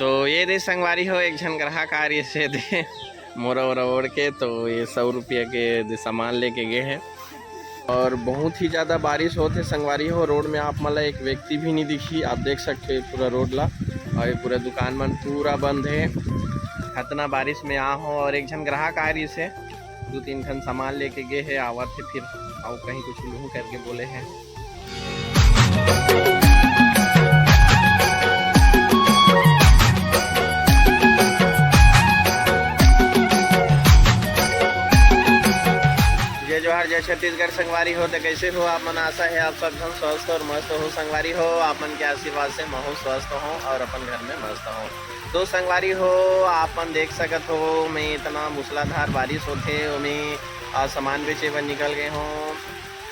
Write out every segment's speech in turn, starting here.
तो ये दे संगवारी हो एक झन ग्राहक आ रही से दे मोरा वोरा ओढ़ के, तो ये 100 रुपये के दे सामान लेके गए हैं। और बहुत ही ज़्यादा बारिश होते संगवारी हो, रोड में आप मतलब एक व्यक्ति भी नहीं दिखी। आप देख सकते हो पूरा रोड ला, और ये पूरा दुकान मन पूरा बंद है। इतना बारिश में आ हो, और एक झन ग्राहक आ रही से 2-3 खन सामान लेके गए हैं। आवत थे फिर आओ कहीं कुछ लूँ करके बोले हैं। जय जोहार, जय छत्तीसगढ़। संगवारी हो तो कैसे हो आप मन? आशा है आप सब धन स्वस्थ और मस्त हो। संगवारी हो आप मन के आशीर्वाद से मैं स्वस्थ हूँ और अपन घर में मस्त हूँ। तो संगवारी हो आप मन देख सकत हो, मैं इतना मूसलाधार बारिश होते मैं सामान बेचे बर निकल गए हूँ।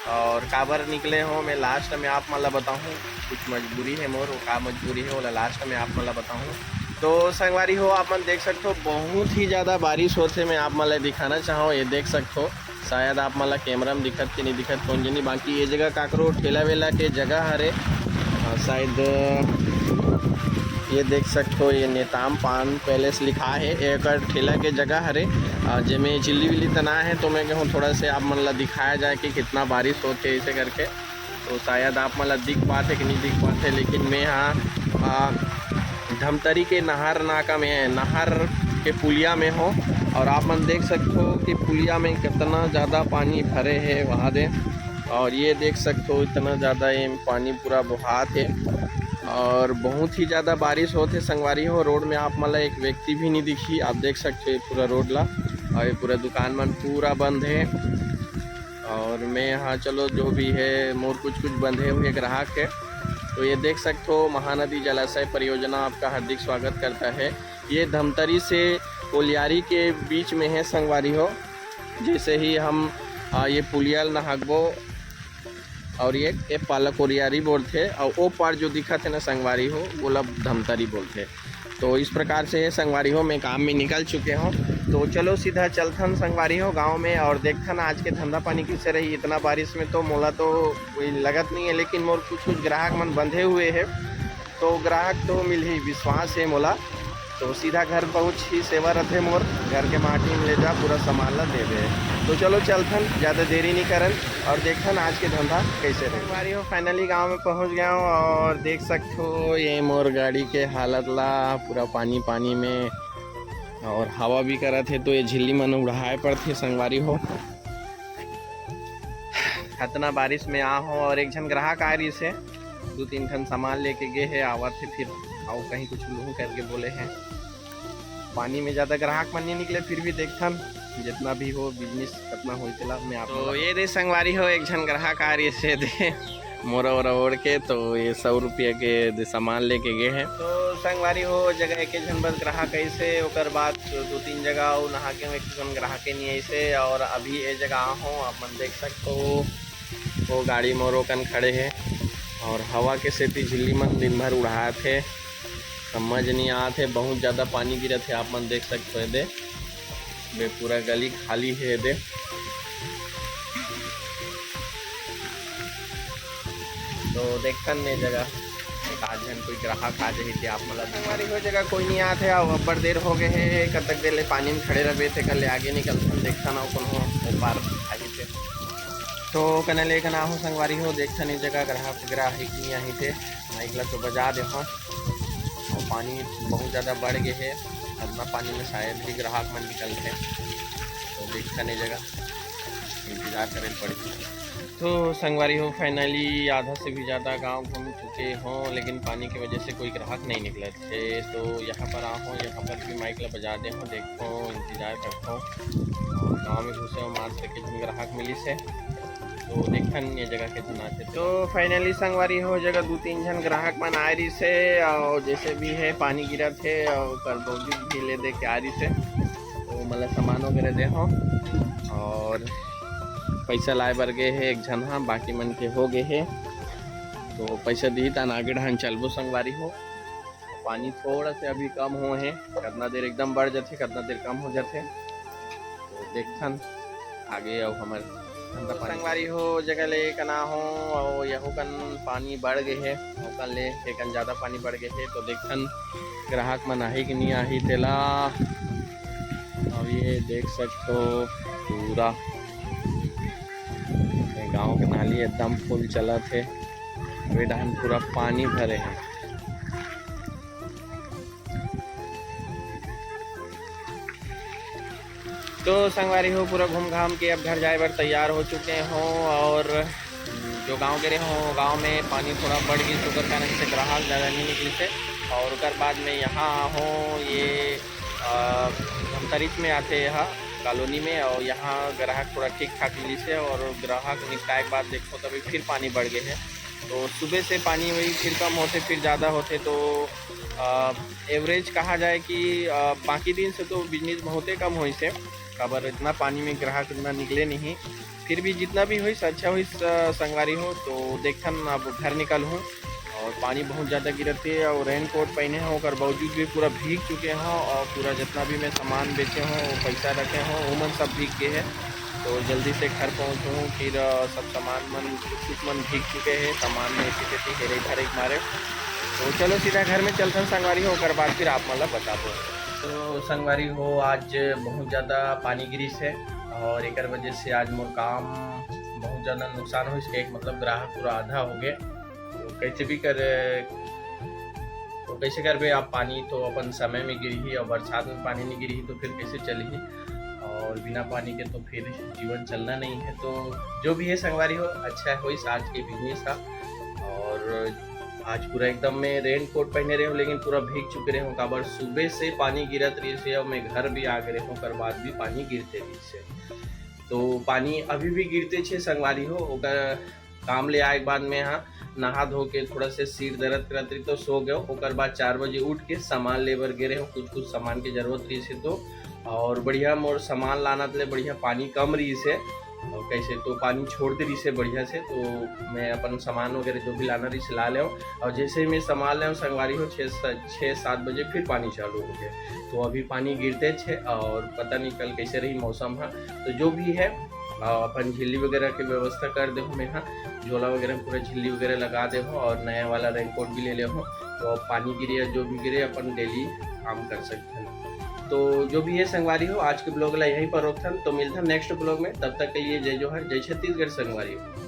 और काबर निकले हो मैं लास्ट में आप मन ला बताऊँ। कुछ मजबूरी है मोर, का मजबूरी है वो लास्ट में आप मन ला बताऊँ। तो संगवारी हो आप मन देख सकते हो बहुत ही ज़्यादा बारिश होते मैं आप मन ला दिखाना चाहूँ। ये देख सकते हो, शायद आप मतलब कैमरा में दिखत कि नहीं दिखत कौन जनी, बाकी ये जगह काकरो ठेला वेला के जगह हरे शायद। ये देख सकते हो ये नेताम पान पैलेस लिखा है, एक ठेला के जगह हरे जिसमें चिल्ली विल्ली तना है। तो मैं कहूँ थोड़ा से आप मतलब दिखाया जाए कि कितना बारिश होते ऐसे करके। तो शायद आप मतलब दिख पाते कि नहीं दिख पाते, लेकिन मैं यहाँ धमतरी के नहर नाका में, नहर के पुलिया में हो। और आप मन देख सकते हो कि पुलिया में कितना ज़्यादा पानी भरे है वहाँ दे। और ये देख सकते हो इतना ज़्यादा ये पानी पूरा बहात है, और बहुत ही ज़्यादा बारिश होते संगवारी हो। रोड में आप मतलब एक व्यक्ति भी नहीं दिखी। आप देख सकते हो पूरा रोड ला, और ये पूरा दुकान मन पूरा बंद है। और मैं यहाँ चलो जो भी है मोर कुछ बंधे हुए ग्राहक है। तो ये देख सकते हो महानदी जलाशय परियोजना आपका हार्दिक स्वागत करता है। ये धमतरी से कोलियारी के बीच में है संगवारी हो। जैसे ही हम ये पुलियल नहागबो और ये पाला कोलियारी बोलते, और वो पार जो दिखा थे ना संगवारी हो बोला धमतरी बोलते। तो इस प्रकार से संगवारी हो मैं काम में निकल चुके हूँ। तो चलो सीधा चलथन संगवारी हो गांव में, और देखथन आज के धंधा पानी कैसे रही। इतना बारिश में तो मोला तो कोई लगत नहीं है, लेकिन मोर कुछ ग्राहक मन बंधे हुए हैं। तो ग्राहक तो मिल ही विश्वास है मोला। तो सीधा घर पहुँच ही सेवा रथे मोर, घर के माटी में ले जा पूरा सामान ला दे दे। तो चलो चलथन, ज़्यादा देरी नहीं करन और देखथन आज के धंधा कैसे रहे। संगवारी हो फाइनली गांव में पहुंच गया हूँ, और देख सकते हो ये मोर गाड़ी के हालत ला पूरा पानी पानी में, और हवा भी करा थे तो ये झिल्ली मन उड़ाए पर थे संगवारी हो। इतना बारिश में आ हो, और एक झन ग्राहक आ रही से 2-3 खन सामान लेके गए हैं। आवत थे फिर आओ कहीं कुछ लूँ करके बोले हैं। पानी में ज़्यादा ग्राहक मन नहीं निकले, फिर भी देखथन जितना भी हो बिजनेस कितना हो चला मैं आप। तो ये दे संगवारी हो एक झन ग्राहक आ रही से दे मोरा वोरा ओढ़ के, तो ये 100 रुपये के दे सामान लेके गए हैं। तो संगवारी हो जगह एक झन बस ग्राहक ऐसे, ओकर बाद 2-3 जगह नहा के एक झन ग्राहक नहीं ऐसे। और अभी ये जगह हो आप मन देख सकते हो वो गाड़ी मोरो कन खड़े हैं, और हवा के सेती झिल्ली मन दिन भर उड़ाए थे, समझ नहीं आते। बहुत ज़्यादा पानी गिरा थे आप मन देख सकते हो। दे बे पूरा गली खाली है दे। तो देखते ने जगह आज जन कोई ग्राहक आ जाए थे आप मतलब हमारी वो जगह कोई नहीं आते। अब्बड़ देर हो गए है, कब तक देर ले पानी में खड़े रहे थे, कल आगे निकलते देखता ना कौन हो पार आई थे। तो कने लेकर ना हो संगवारी हो देखता नहीं जगह ग्राहक नहीं आई थे। माइकला तो बजा दे हो, और पानी बहुत ज़्यादा बढ़ गए है। इतना पानी में शायद भी ग्राहक मन निकलते, तो देखता नहीं जगह इंतज़ार करें पड़ती। तो संगवारी हो फाइनली आधा से भी ज़्यादा गांव घूम चुके हों, लेकिन पानी की वजह से कोई ग्राहक नहीं निकले थे। तो यहाँ पर आओ, यहाँ पर भी माइक ला बजा दे हो, देखो इंतज़ार करता हूँ। गाँव में घुसे हो मार सके जिन ग्राहक मिली से, तो देखन ये जगह के जना थे। तो फाइनली संगवारी हो जगह 2-3 झन ग्राहक मन आ रही से, और जैसे भी है पानी गिरा थे और कर बावजूद भी ले दे के आ रही से। तो मतलब सामान वगैरह दे हो, और पैसा लाए बर गए है एक झन, हाँ बाकी मन के हो गए है। तो पैसा दी तन आगे ढान चलबो संगवारी हो। पानी थोड़ा से अभी कम हो है, कितना देर एकदम बढ़ जाते, कितना देर कम हो जाते। तो देखथन आगे अब हमारे संगवारी हो जगह ले कना हो और यहू कन पानी बढ़ गए है ओकन ले एकन ज़्यादा पानी बढ़ गए है तो देखन ग्राहक मन आही कि नहीं आही तेला। अब ये देख सकते हो पूरा गांव के नाली एकदम फुल चला थे वे डहन पूरा पानी भरे हैं। तो संगवारी हो पूरा घूम घाम के अब घर जाए बर तैयार हो चुके हों और जो गांव के रहे हों गांव में पानी थोड़ा बढ़ गई तो कारण से ग्राहक ज़्यादा नहीं निकले थे और उसके बाद में यहाँ हो ये धमतरीच में आते यहाँ कॉलोनी में और यहाँ ग्राहक थोड़ा ठीक ठाक मिली से और ग्राहक निपटाए के बाद देखो तभी फिर पानी बढ़ गए है। तो सुबह से पानी वही फिर कम होते फिर ज़्यादा होते तो एवरेज कहा जाए कि बाकी दिन से तो बिजनेस बहुत कम हुई से खबर इतना पानी में ग्राहक इतना निकले नहीं फिर भी जितना भी हुई अच्छा हुई संगवारी हो। तो देखन अब घर निकल हूँ और पानी बहुत ज़्यादा गिरते है और रेन कोट पहने हैं और बावजूद भी पूरा भीग चुके हैं और पूरा जितना भी मैं सामान बेचे हूँ पैसा रखे हों उमन सब भीग के है। तो जल्दी से घर पहुँचूँ फिर सब सामान मन कुछ मन भीग चुके हैं सामान में इसी तेती हेरे घर एक मारे। तो चलो सीधा घर में चलते संगवारी हो कर बाद फिर आप मतलब बता दो। तो संगवारी हो आज बहुत ज़्यादा पानी गिरी से और एक वजह से आज मोर काम बहुत ज़्यादा नुकसान हो इसके एक मतलब ग्राहक पूरा आधा हो गए। तो कैसे भी कर तो कैसे करबे आप पानी तो अपन समय में गिरी ही और बरसात में पानी नहीं गिरी ही तो फिर कैसे चली और बिना पानी के तो फिर जीवन चलना नहीं है। तो जो भी है संगवारी हो अच्छा हो इस आज के बिजनेस का और आज पूरा एकदम में रेन कोट पहने रहे हो लेकिन पूरा भीग चुके रहे हो काबर सुबह से पानी गिरत रही से और मैं घर भी आ गए हूँ कर बाद भी पानी गिरते रही से। तो पानी अभी भी गिरते छे संगवारी हो ओकर काम ले आए बाद में यहाँ नहा धो के थोड़ा से सिर दर्द करत रही तो सो गए ओकर बाद 4 बजे उठ के सामान लेबर गे रहे हो कुछ सामान की जरूरत रही से तो और बढ़िया मोर सामान लाना ले बढ़िया पानी कम रही से और कैसे तो पानी छोड़ दे रही से बढ़िया से। तो मैं अपन सामान वगैरह जो भी लाना रही से ला ले और जैसे ही मैं सामान ले संगवारी हो 6-7 बजे फिर पानी चालू हो गया। तो अभी पानी गिरते छे और पता नहीं कल कैसे रही मौसम है। तो जो भी है अपन झिल्ली वगैरह की व्यवस्था कर दे मैं यहाँ झोला वगैरह पूरा झिल्ली वगैरह लगा दे और नया वाला रेनकोट भी ले ले हो तो पानी गिरे या जो भी गिरे अपन डेली काम कर सकते हैं। तो जो भी है संगवारी हो आज के ब्लॉग ला यहीं पर रोकथन तो मिलता नेक्स्ट ब्लॉग में तब तक के लिए जय जोहर जय छत्तीसगढ़ संगवारी हो।